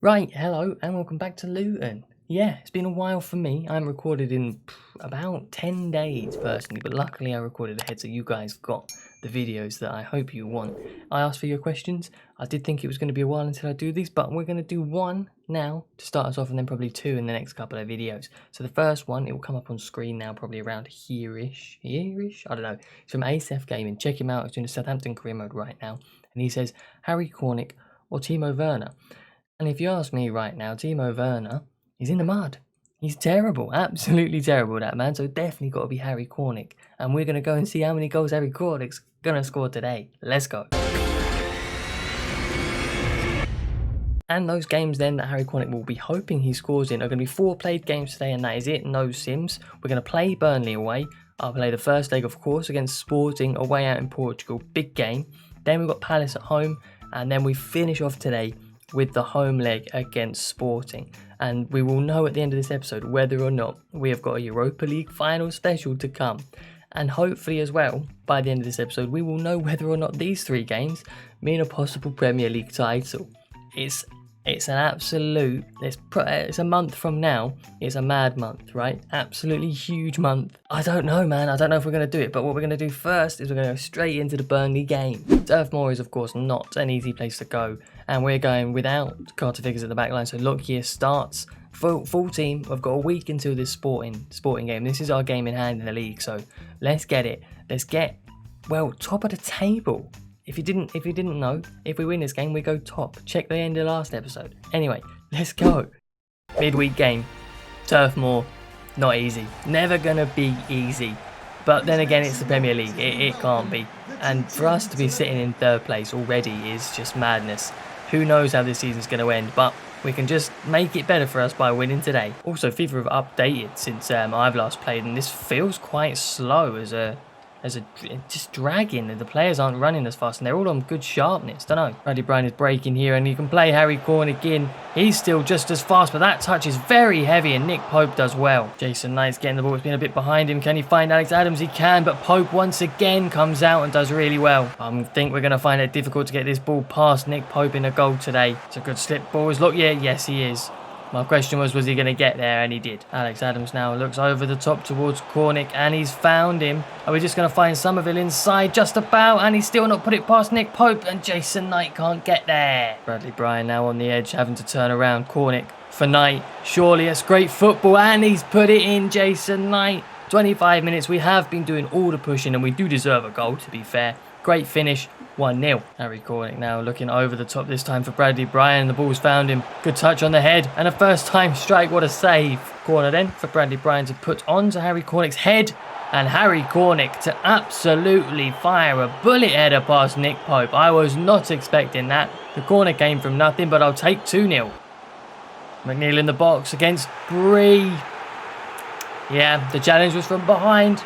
Right, hello and welcome back to Luton. Yeah, it's been a while for me. I haven't recorded in about 10 days personally, but luckily I recorded ahead so you guys got the videos that I hope you want. I asked for your questions. I did think it was going to be a while until I do these, but we're going to do one now to start us off and then probably two in the next couple of videos. So the first one, it will come up on screen now probably around here-ish, I don't know. It's from ASF Gaming. Check him out. It's in the Southampton career mode right now. And he says, Harry Cornick or Timo Werner? And if you ask me right now, Timo Werner, he's in the mud. He's terrible, absolutely terrible, that man. So definitely got to be Harry Cornick. And we're going to go and see how many goals Harry Cornick's going to score today. Let's go. And those games then that Harry Cornick will be hoping he scores in are going to be 4 played games today, and that is it, no sims. We're going to play Burnley away. I'll play the first leg, of course, against Sporting away out in Portugal. Big game. Then we've got Palace at home. And then we finish off today with the home leg against Sporting, and we will know at the end of this episode whether or not we have got a Europa League final special to come. And hopefully as well, by the end of this episode, we will know whether or not these 3 games mean a possible Premier League title. It's an absolute, it's a month from now, it's a mad month, right? Absolutely huge month. I don't know, man, I don't know if we're going to do it, but what we're going to do first is we're going to go straight into the Burnley game. Turf Moor is of course not an easy place to go, and we're going without Carter Vickers at the back line, so Lockyer starts. Full team. We've got a week until this sporting game. This is our game in hand in the league, so let's get it. Let's get, well, top of the table. If you didn't know, if we win this game, we go top. Check the end of last episode. Anyway, let's go. Midweek game. Turf Moor. Not easy. Never gonna be easy. But then again, it's the Premier League. It can't be. And for us to be sitting in 3rd place already is just madness. Who knows how this season's going to end, but we can just make it better for us by winning today. Also, FIFA have updated since I've last played, and this feels quite slow as a just dragging, and the players aren't running as fast, and they're all on good sharpness. Don't know. Bradley Bryan is breaking here, and you can play Harry Cornick in. He's still just as fast, but that touch is very heavy, and Nick Pope does well. Jason Knight's getting the ball. It's been a bit behind him. Can he find Alex Adams? He can, but Pope once again comes out and does really well. I think we're going to find it difficult to get this ball past Nick Pope in a goal today. It's a good slip ball. Yes, he is. My question was he going to get there? And he did. Alex Adams now looks over the top towards Cornick, and he's found him. Are we just going to find Somerville inside just about? And he's still not put it past Nick Pope, and Jason Knight can't get there. Bradley Bryan now on the edge, having to turn around. Cornick for Knight. Surely it's great football, and he's put it in, Jason Knight. 25 minutes. We have been doing all the pushing, and we do deserve a goal, to be fair. Great finish. 1-0. Harry Cornick now looking over the top this time for Bradley Bryan. The ball's found him. Good touch on the head and a first time strike. What a save. Corner then for Bradley Bryan to put on to Harry Cornick's head. And Harry Cornick to absolutely fire a bullet header past Nick Pope. I was not expecting that. The corner came from nothing, but I'll take 2-0. McNeil in the box against Bree. Yeah, the challenge was from behind.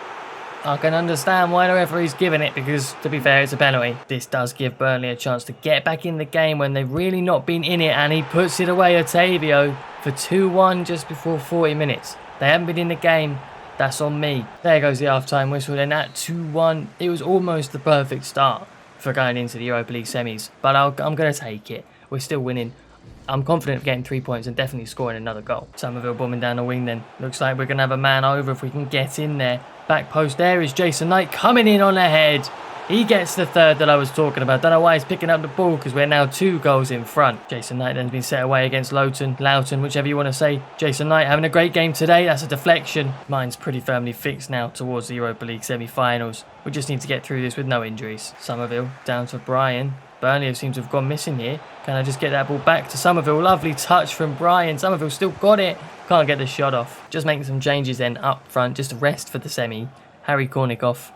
I can understand why the referee's giving it, because, to be fair, it's a penalty. This does give Burnley a chance to get back in the game when they've really not been in it, and he puts it away, Otavio, for 2-1 just before 40 minutes. They haven't been in the game. That's on me. There goes the half-time whistle. Then at 2-1, it was almost the perfect start for going into the Europa League semis, but I'm going to take it. We're still winning. I'm confident of getting 3 points and definitely scoring another goal. Somerville bombing down the wing then. Looks like we're going to have a man over if we can get in there. Back post there is Jason Knight coming in on ahead. He gets the 3rd that I was talking about. Don't know why he's picking up the ball, because we're now 2 goals in front. Jason Knight then has been set away against Luton, whichever you want to say. Jason Knight having a great game today. That's a deflection. Mine's pretty firmly fixed now towards the Europa League semi-finals. We just need to get through this with no injuries. Somerville down to Bryan. Burnley seems to have gone missing here. Can I just get that ball back to Somerville? Lovely touch from Bryan. Somerville still got it. Can't get the shot off. Just making some changes then up front, just to rest for the semi. Harry Cornick off.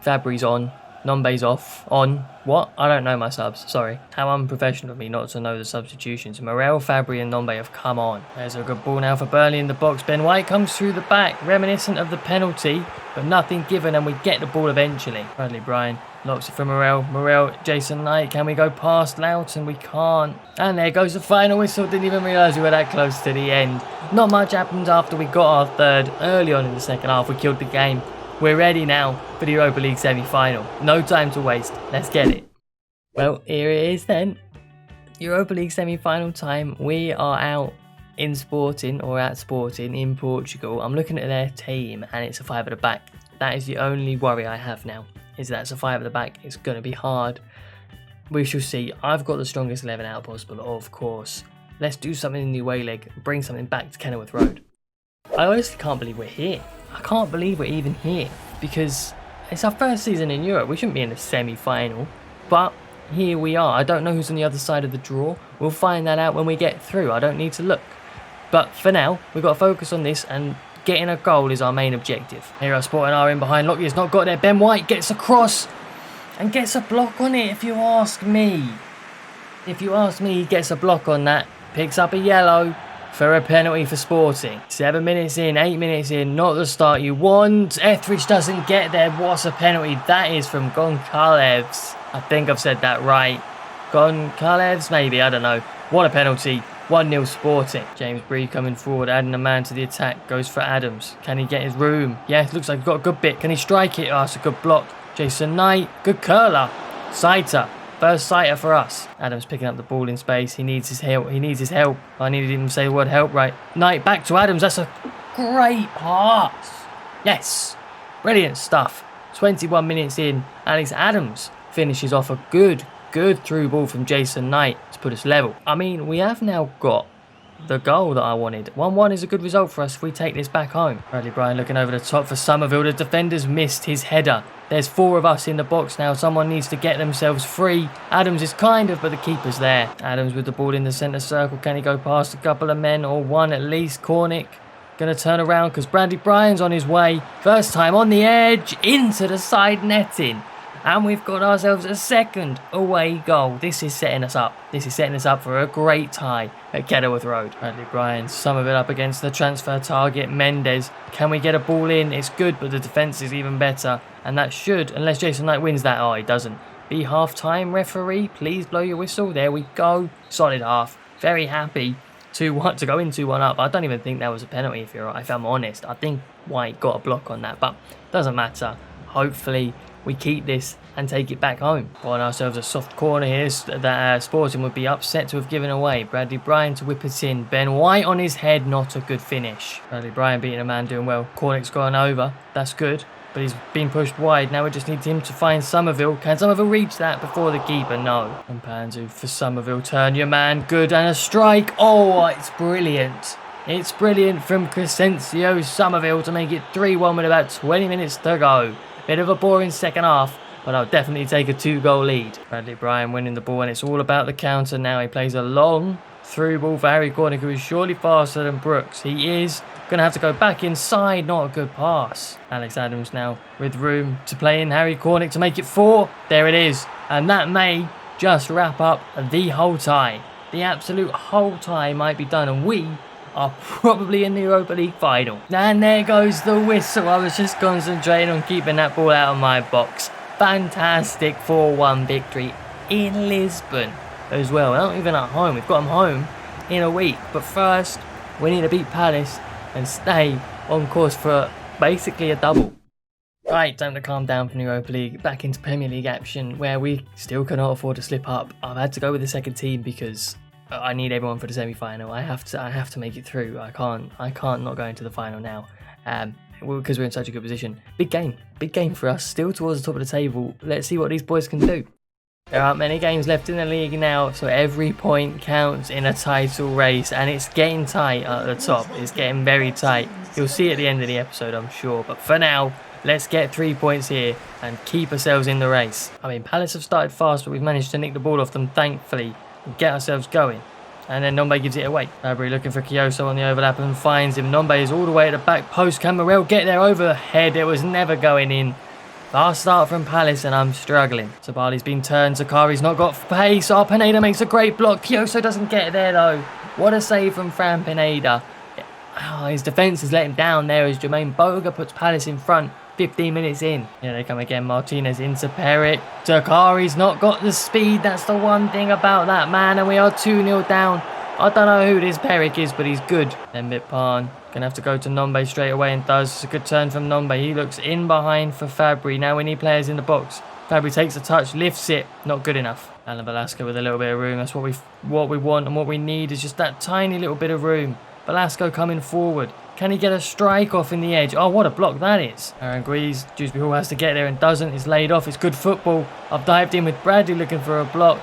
Fabry's on. Nombe's off. On. What? I don't know my subs. Sorry. How unprofessional of me not to know the substitutions. Morel, Fabry and Nombe have come on. There's a good ball now for Burnley in the box. Ben White comes through the back. Reminiscent of the penalty, but nothing given, and we get the ball eventually. Bradley Bryan locks it for Morel, Jason Knight. Can we go past Luton? We can't. And there goes the final whistle. Didn't even realise we were that close to the end. Not much happened after we got our 3rd. Early on in the second half, we killed the game. We're ready now for the Europa League semi-final. No time to waste. Let's get it. Well, here it is then. Europa League semi-final time. We are out in Sporting, or at Sporting in Portugal. I'm looking at their team and it's a 5 at the back. That is the only worry I have now, is that it's a 5 at the back. It's going to be hard. We shall see. I've got the strongest 11 out possible, of course. Let's do something in the away leg, bring something back to Kenilworth Road. I honestly can't believe we're here. I can't believe we're even here, because it's our first season in Europe. We shouldn't be in the semi-final, but here we are. I don't know who's on the other side of the draw. We'll find that out when we get through. I don't need to look. But for now, we've got to focus on this, and getting a goal is our main objective. Here are Sporting are in behind. Lockyer's not got there. Ben White gets across and gets a block on it, if you ask me. If you ask me, he gets a block on that. Picks up a yellow for a penalty for Sporting. 7 minutes in, 8 minutes in, not the start you want. Etheridge doesn't get there. What's a penalty? That is from Goncalves. I think I've said that right. Goncalves, maybe, I don't know. What a penalty. 1-0 Sporting. James Bree coming forward, adding a man to the attack. Goes for Adams. Can he get his room? Yes, looks like he's got a good bit. Can he strike it? Oh, it's a good block. Jason Knight. Good curler. Saiter. First sighter for us. Adams picking up the ball in space. He needs his help. He needs his help. I needed him to say the word help right. Knight back to Adams. That's a great pass. Yes. Brilliant stuff. 21 minutes in. Alex Adams finishes off a good through ball from Jason Knight to put us level. I mean, we have now got the goal that I wanted. 1-1 is a good result for us if we take this back home. Bradley Bryan looking over the top for Somerville. The defender's missed his header. There's 4 of us in the box now. Someone needs to get themselves free. Adams is kind of, but the keeper's there. Adams with the ball in the centre circle. Can he go past a couple of men, or one at least? Cornick going to turn around because Bradley Bryan's on his way. First time on the edge, into the side netting. And we've got ourselves a second away goal. This is setting us up. This is setting us up for a great tie at Kenilworth Road. Bradley Bryan, some of it up against the transfer target, Mendes. Can we get a ball in? It's good, but the defence is even better. And that should, unless Jason Knight wins that. Oh, he doesn't. Be half-time, referee. Please blow your whistle. There we go. Solid half. Very happy. 2-1 to go in 2-1 up. I don't even think that was a penalty, if I'm honest. I think White got a block on that, but doesn't matter. Hopefully we keep this and take it back home. Find ourselves a soft corner here that Sporting would be upset to have given away. Bradley Bryan to whip it in. Ben White on his head, not a good finish. Bradley Bryan beating a man, doing well. Cornick's gone over, that's good, but he's been pushed wide. Now we just need him to find Somerville. Can Somerville reach that before the keeper? No. And Panzu for Somerville, turn your man, good, and a strike. Oh, it's brilliant. It's brilliant from Crescencio Somerville to make it 3-1 with about 20 minutes to go. Bit of a boring second half, but I'll definitely take a 2-goal lead. Bradley Bryan winning the ball, and it's all about the counter now. He plays a long through ball for Harry Cornick, who is surely faster than Brooks. He is going to have to go back inside. Not a good pass. Alex Adams now with room to play in. Harry Cornick to make it 4. There it is. And that may just wrap up the whole tie. The absolute whole tie might be done, and we are probably in the Europa League final. And there goes the whistle. I was just concentrating on keeping that ball out of my box. Fantastic 4-1 victory in Lisbon as well. Not even at home. We've got them home in a week. But first, we need to beat Palace and stay on course for basically a double. Right, time to calm down from the Europa League. Back into Premier League action, where we still cannot afford to slip up. I've had to go with the second team because I need everyone for the semi-final. I have to make it through. I can't not go into the final now, because we're in such a good position. Big game for us. Still towards the top of the table. Let's see what these boys can do. There aren't many games left in the league now, so every point counts in a title race, and it's getting tight at the top. It's getting very tight. You'll see at the end of the episode, I'm sure. But for now, let's get 3 points here and keep ourselves in the race. I mean, Palace have started fast, but we've managed to nick the ball off them, thankfully, and get ourselves going. And then Nombe gives it away. Fabry looking for Kyoso on the overlap and finds him. Nombe is all the way at the back post. Can Morel get there over the head? It was never going in. Fast start from Palace, and I'm struggling. Sabali's been turned. Zakari's not got pace. Oh, Pineda makes a great block. Kyoso doesn't get there though. What a save from Fran Pineda. Oh, his defence has let him down there as Jermaine Boga puts Palace in front. 15 minutes in. Here they come again. Martinez into Perrick. Zakari's not got the speed. That's the one thing about that man. And we are 2-0 down. I don't know who this Perrick is, but he's good. Then Bitpan gonna have to go to Nombe straight away, and does. It's a good turn from Nombe. He looks in behind for Fabry. Now we need players in the box. Fabry takes a touch, lifts it. Not good enough. Alan Velasco with a little bit of room. That's what we want, and what we need is just that tiny little bit of room. Velasco coming forward. Can he get a strike off in the edge? Oh, what a block that is. Aaron Greaves, Dewsbury Hall has to get there and doesn't. It's laid off. It's good football. I've dived in with Bradley looking for a block.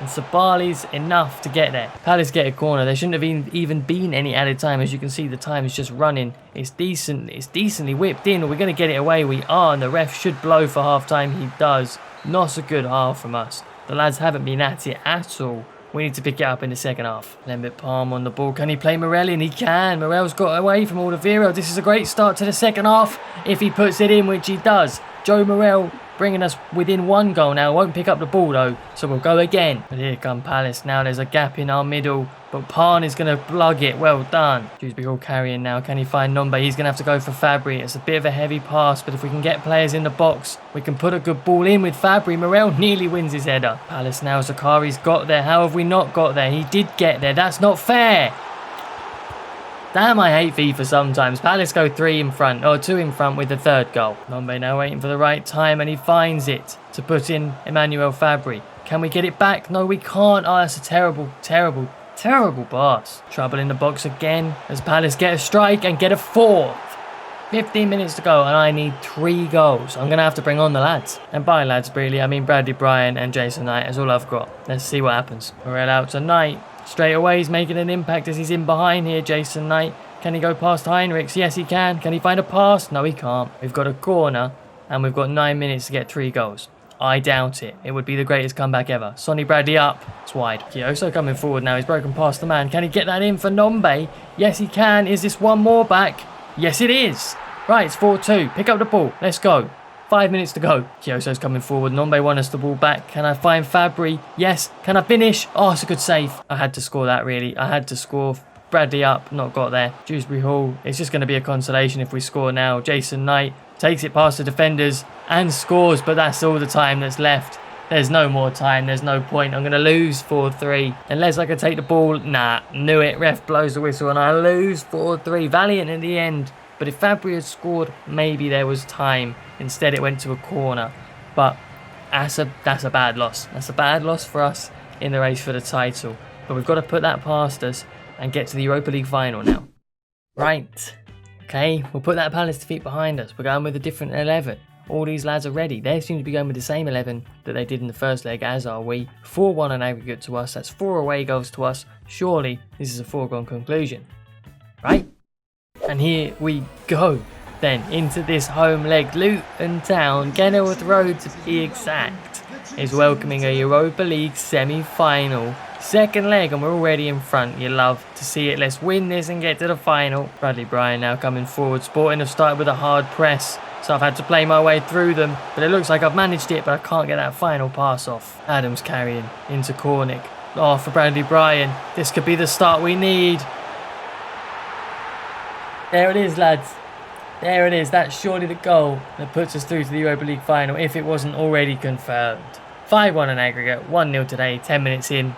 And Sabali's enough to get there. Palace get a corner. There shouldn't have even been any added time. As you can see, the time is just running. It's decent. It's decently whipped in. We're going to get it away. We are, and the ref should blow for half time. He does. Not a good half from us. The lads haven't been at it at all. We need to pick it up in the second half. Lembit Palm on the ball. Can he play Morel in? He can. Morel's got away from Alderweireld. This is a great start to the second half. If he puts it in, which he does. Joe Morel bringing us within 1 goal now. Won't pick up the ball though, so we'll go again. But here come Palace. Now there's a gap in our middle, but Pan is going to plug it. Well done. Dewsbury Hall carrying now. Can he find Nombe? He's going to have to go for Fabry. It's a bit of a heavy pass, but if we can get players in the box, we can put a good ball in with Fabry. Morel nearly wins his header. Palace now. Zakari's got there. How have we not got there? He did get there. That's not fair. Damn, I hate FIFA sometimes. Palace go 3 in front, or 2 in front with the third goal. Nombe now waiting for the right time, and he finds it to put in Emmanuel Fabry. Can we get it back? No, we can't. Oh, that's a terrible pass. Trouble in the box again as Palace get a strike and get a 4th. 15 minutes to go, and I need 3 goals. I'm going to have to bring on the lads. And by lads, really, I mean Bradley Bryan and Jason Knight is all I've got. Let's see what happens. Morel out to Knight. Straight away, he's making an impact as he's in behind here, Jason Knight. Can he go past Heinrichs? Yes, he can. Can he find a pass? No, he can't. We've got a corner, and we've got 9 minutes to get 3 goals. I doubt it. It would be the greatest comeback ever. Sonny Bradley up. It's wide. Kioso coming forward now. He's broken past the man. Can he get that in for Nombe? Yes, he can. Is this one more back? Yes, it is. Right, it's 4-2. Pick up the ball. Let's go. 5 minutes to go. Kioso's coming forward. Nombe won us the ball back. Can I find Fabry? Yes. Can I finish? Oh, it's a good save. I had to score that, really. I had to score. Bradley up. Not got there. Dewsbury Hall. It's just going to be a consolation if we score now. Jason Knight takes it past the defenders and scores, but that's all the time that's left. There's no more time. There's no point. I'm going to lose 4-3. Unless I can take the ball. Nah, knew it. Ref blows the whistle and I lose 4-3. Valiant in the end. But if Fabry had scored, maybe there was time. Instead, it went to a corner. But that's a bad loss. That's a bad loss for us in the race for the title. But we've got to put that past us and get to the Europa League final now. Right. Okay, we'll put that Palace defeat behind us. We're going with a different 11. All these lads are ready. They seem to be going with the same 11 that they did in the first leg, as are we. 4-1 on aggregate to us. That's 4 away goals to us. Surely, this is a foregone conclusion. Right? And here we go, then, into this home leg. Luton Town, Kenilworth Road to be exact, is welcoming a Europa League semi-final. Second leg, and we're already in front. You love to see it. Let's win this and get to the final. Bradley Bryan now coming forward. Sporting have started with a hard press, so I've had to play my way through them. But it looks like I've managed it, but I can't get that final pass off. Adams carrying into Cornick. Oh, for Bradley Bryan. This could be the start we need. There it is, lads. There it is. That's surely the goal that puts us through to the Europa League final, if it wasn't already confirmed. 5-1 on aggregate, 1-0 today, 10 minutes in.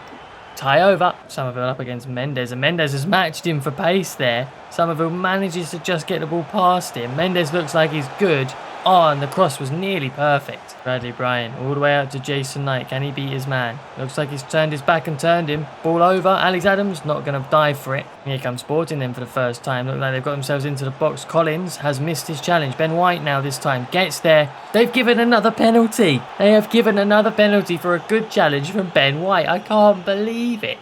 Tie over. Somerville up against Mendes, and Mendes has matched him for pace there. Somerville manages to just get the ball past him. Mendes looks like he's good. Oh, and the cross was nearly perfect. Bradley Bryan all the way out to Jason Knight. Can he beat his man? Looks like he's turned his back and turned him. Ball over. Alex Adams not going to dive for it. Here comes Sporting then for the first time. Look like they've got themselves into the box. Collins has missed his challenge. Ben White now this time gets there. They've given another penalty. They have given another penalty for a good challenge from Ben White. I can't believe it.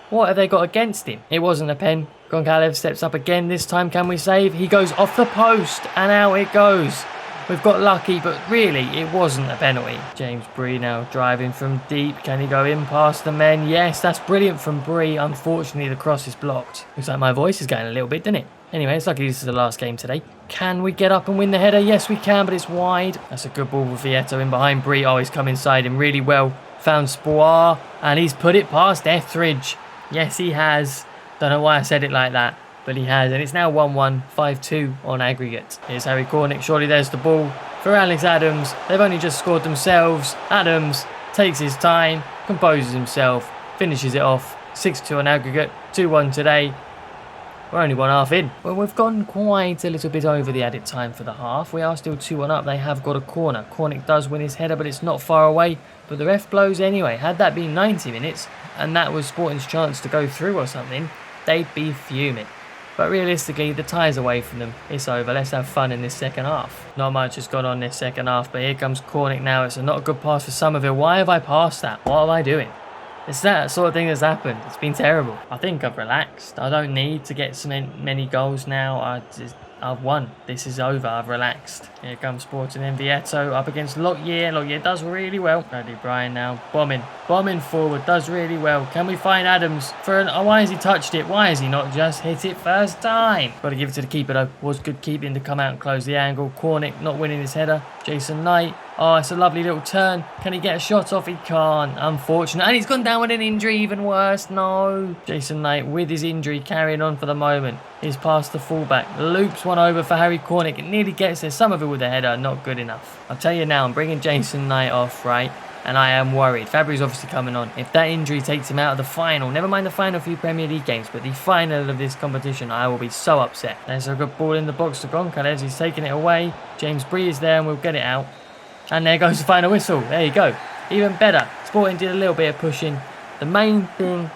What have they got against him? It wasn't a pen. Goncalves steps up again. This time can we save? He goes off the post and out it goes. We've got lucky, but really, it wasn't a penalty. James Bree now driving from deep. Can he go in past the men? Yes, that's brilliant from Bree. Unfortunately, the cross is blocked. Looks like my voice is going a little bit, doesn't it? Anyway, it's lucky this is the last game today. Can we get up and win the header? Yes, we can, but it's wide. That's a good ball for Vieto in behind Bree. Oh, he's come inside him really well. Found Spoir, and he's put it past Etheridge. Yes, he has. Don't know why I said it like that, but he has, and it's now 1-1, 5-2 on aggregate. Here's Harry Cornick. Surely there's the ball for Alex Adams. They've only just scored themselves. Adams takes his time, composes himself, finishes it off. 6-2 on aggregate, 2-1 today. We're only 1/2 in. Well, we've gone quite a little bit over the added time for the half. We are still 2-1 up. They have got a corner. Cornick does win his header, but it's not far away. But the ref blows anyway. Had that been 90 minutes, and that was Sporting's chance to go through or something, they'd be fuming. But realistically, the tie's away from them. It's over. Let's have fun in this second half. Not much has gone on this second half, but here comes Cornick now. It's not a good pass for Somerville. Why have I passed that? What am I doing? It's that sort of thing that's happened. It's been terrible. I think I've relaxed. I don't need to get so many goals now. I've won. This is over. I've relaxed. Here comes Sporting and Vieto up against Lockyer. Lockyer does really well. Bradley Bryan now. Bombing forward. Does really well. Can we find Adams for an... Oh, why has he touched it? Why has he not just hit it first time? Got to give it to the keeper though. Was good keeping to come out and close the angle. Cornick not winning his header. Jason Knight. Oh, it's a lovely little turn. Can he get a shot off? He can't. Unfortunate. And he's gone down with an injury. Even worse. No. Jason Knight with his injury carrying on for the moment. He's past the fullback. Loops one over for Harry Cornick. It nearly gets there. Somerville with the header. Not good enough. I'll tell you now, I'm bringing Jason Knight off, right? And I am worried. Fabri's obviously coming on. If that injury takes him out of the final, never mind the final few Premier League games, but the final of this competition, I will be so upset. There's a good ball in the box to Goncalves. He's taking it away. James Bree is there and we'll get it out. And there goes the final whistle. There you go. Even better. Sporting did a little bit of pushing. The main thing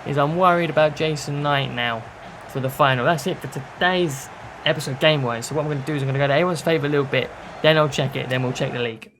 is I'm worried about Jason Knight now for the final. That's it for today's episode game-wise. So what I'm going to do is I'm going to go to everyone's favourite little bit. Then I'll check it. Then we'll check the league.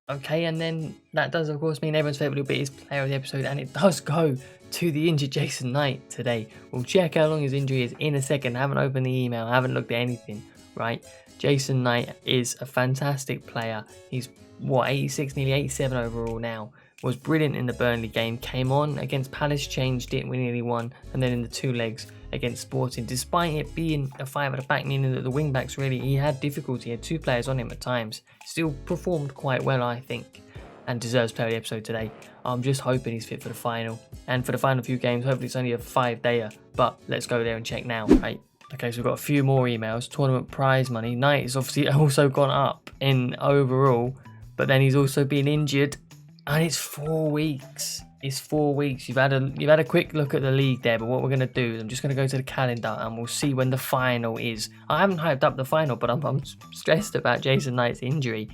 Okay, and then that does, of course, mean everyone's favourite little bit is player of the episode. And it does go to the injured Jason Knight today. We'll check how long his injury is in a second. I haven't opened the email. I haven't looked at anything, right? Jason Knight is a fantastic player. He's, 86, nearly 87 overall now. Was brilliant in the Burnley game. Came on against Palace, changed it, we nearly won. And then in the two legs against Sporting, despite it being a 5 at the back, meaning that the wing backs really, he had difficulty. He had 2 players on him at times. Still performed quite well, I think, and deserves player of the episode today. I'm just hoping he's fit for the final. And for the final few games, hopefully it's only a 5-dayer. But let's go there and check now, right? Okay, so we've got a few more emails. Tournament prize money. Knight has obviously also gone up in overall, but then he's also been injured, and it's 4 weeks. It's 4 weeks. You've had a quick look at the league there, but what we're gonna do is I'm just gonna go to the calendar and we'll see when the final is. I haven't hyped up the final, but I'm stressed about Jason Knight's injury.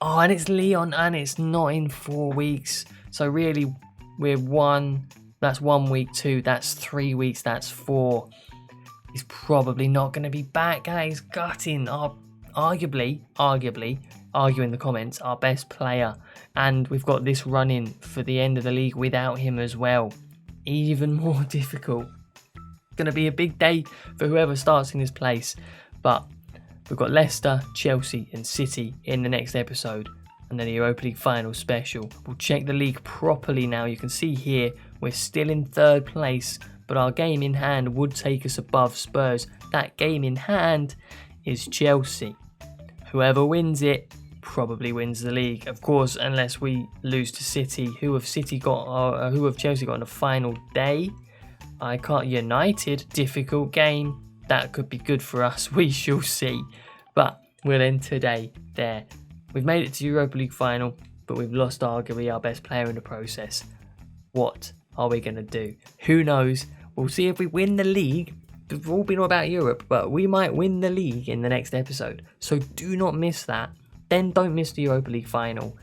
Oh, and it's Leon, and it's not in 4 weeks. So really, we're one. That's 1 week, 2. That's 3 weeks. That's 4. He's probably not going to be back. He's gutting. Arguably, argue in the comments, our best player. And we've got this run in for the end of the league without him as well. Even more difficult. Going to be a big day for whoever starts in his place. But we've got Leicester, Chelsea and City in the next episode. And then the Europa League final special. We'll check the league properly now. You can see here we're still in 3rd place. But our game in hand would take us above Spurs. That game in hand is Chelsea. Whoever wins it probably wins the league, of course, unless we lose to City. Who have Chelsea got on the final day? I can't. United, difficult game. That could be good for us. We shall see. But we'll end today there. We've made it to Europa League final, but we've lost arguably our best player in the process. What are we going to do? Who knows? We'll see if we win the league. We've all been all about Europe, but we might win the league in the next episode. So do not miss that. Then don't miss the Europa League final.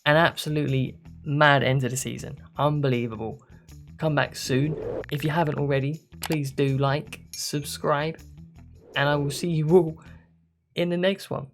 An absolutely mad end of the season. Unbelievable. Come back soon. If you haven't already, please do like, subscribe, and I will see you all in the next one.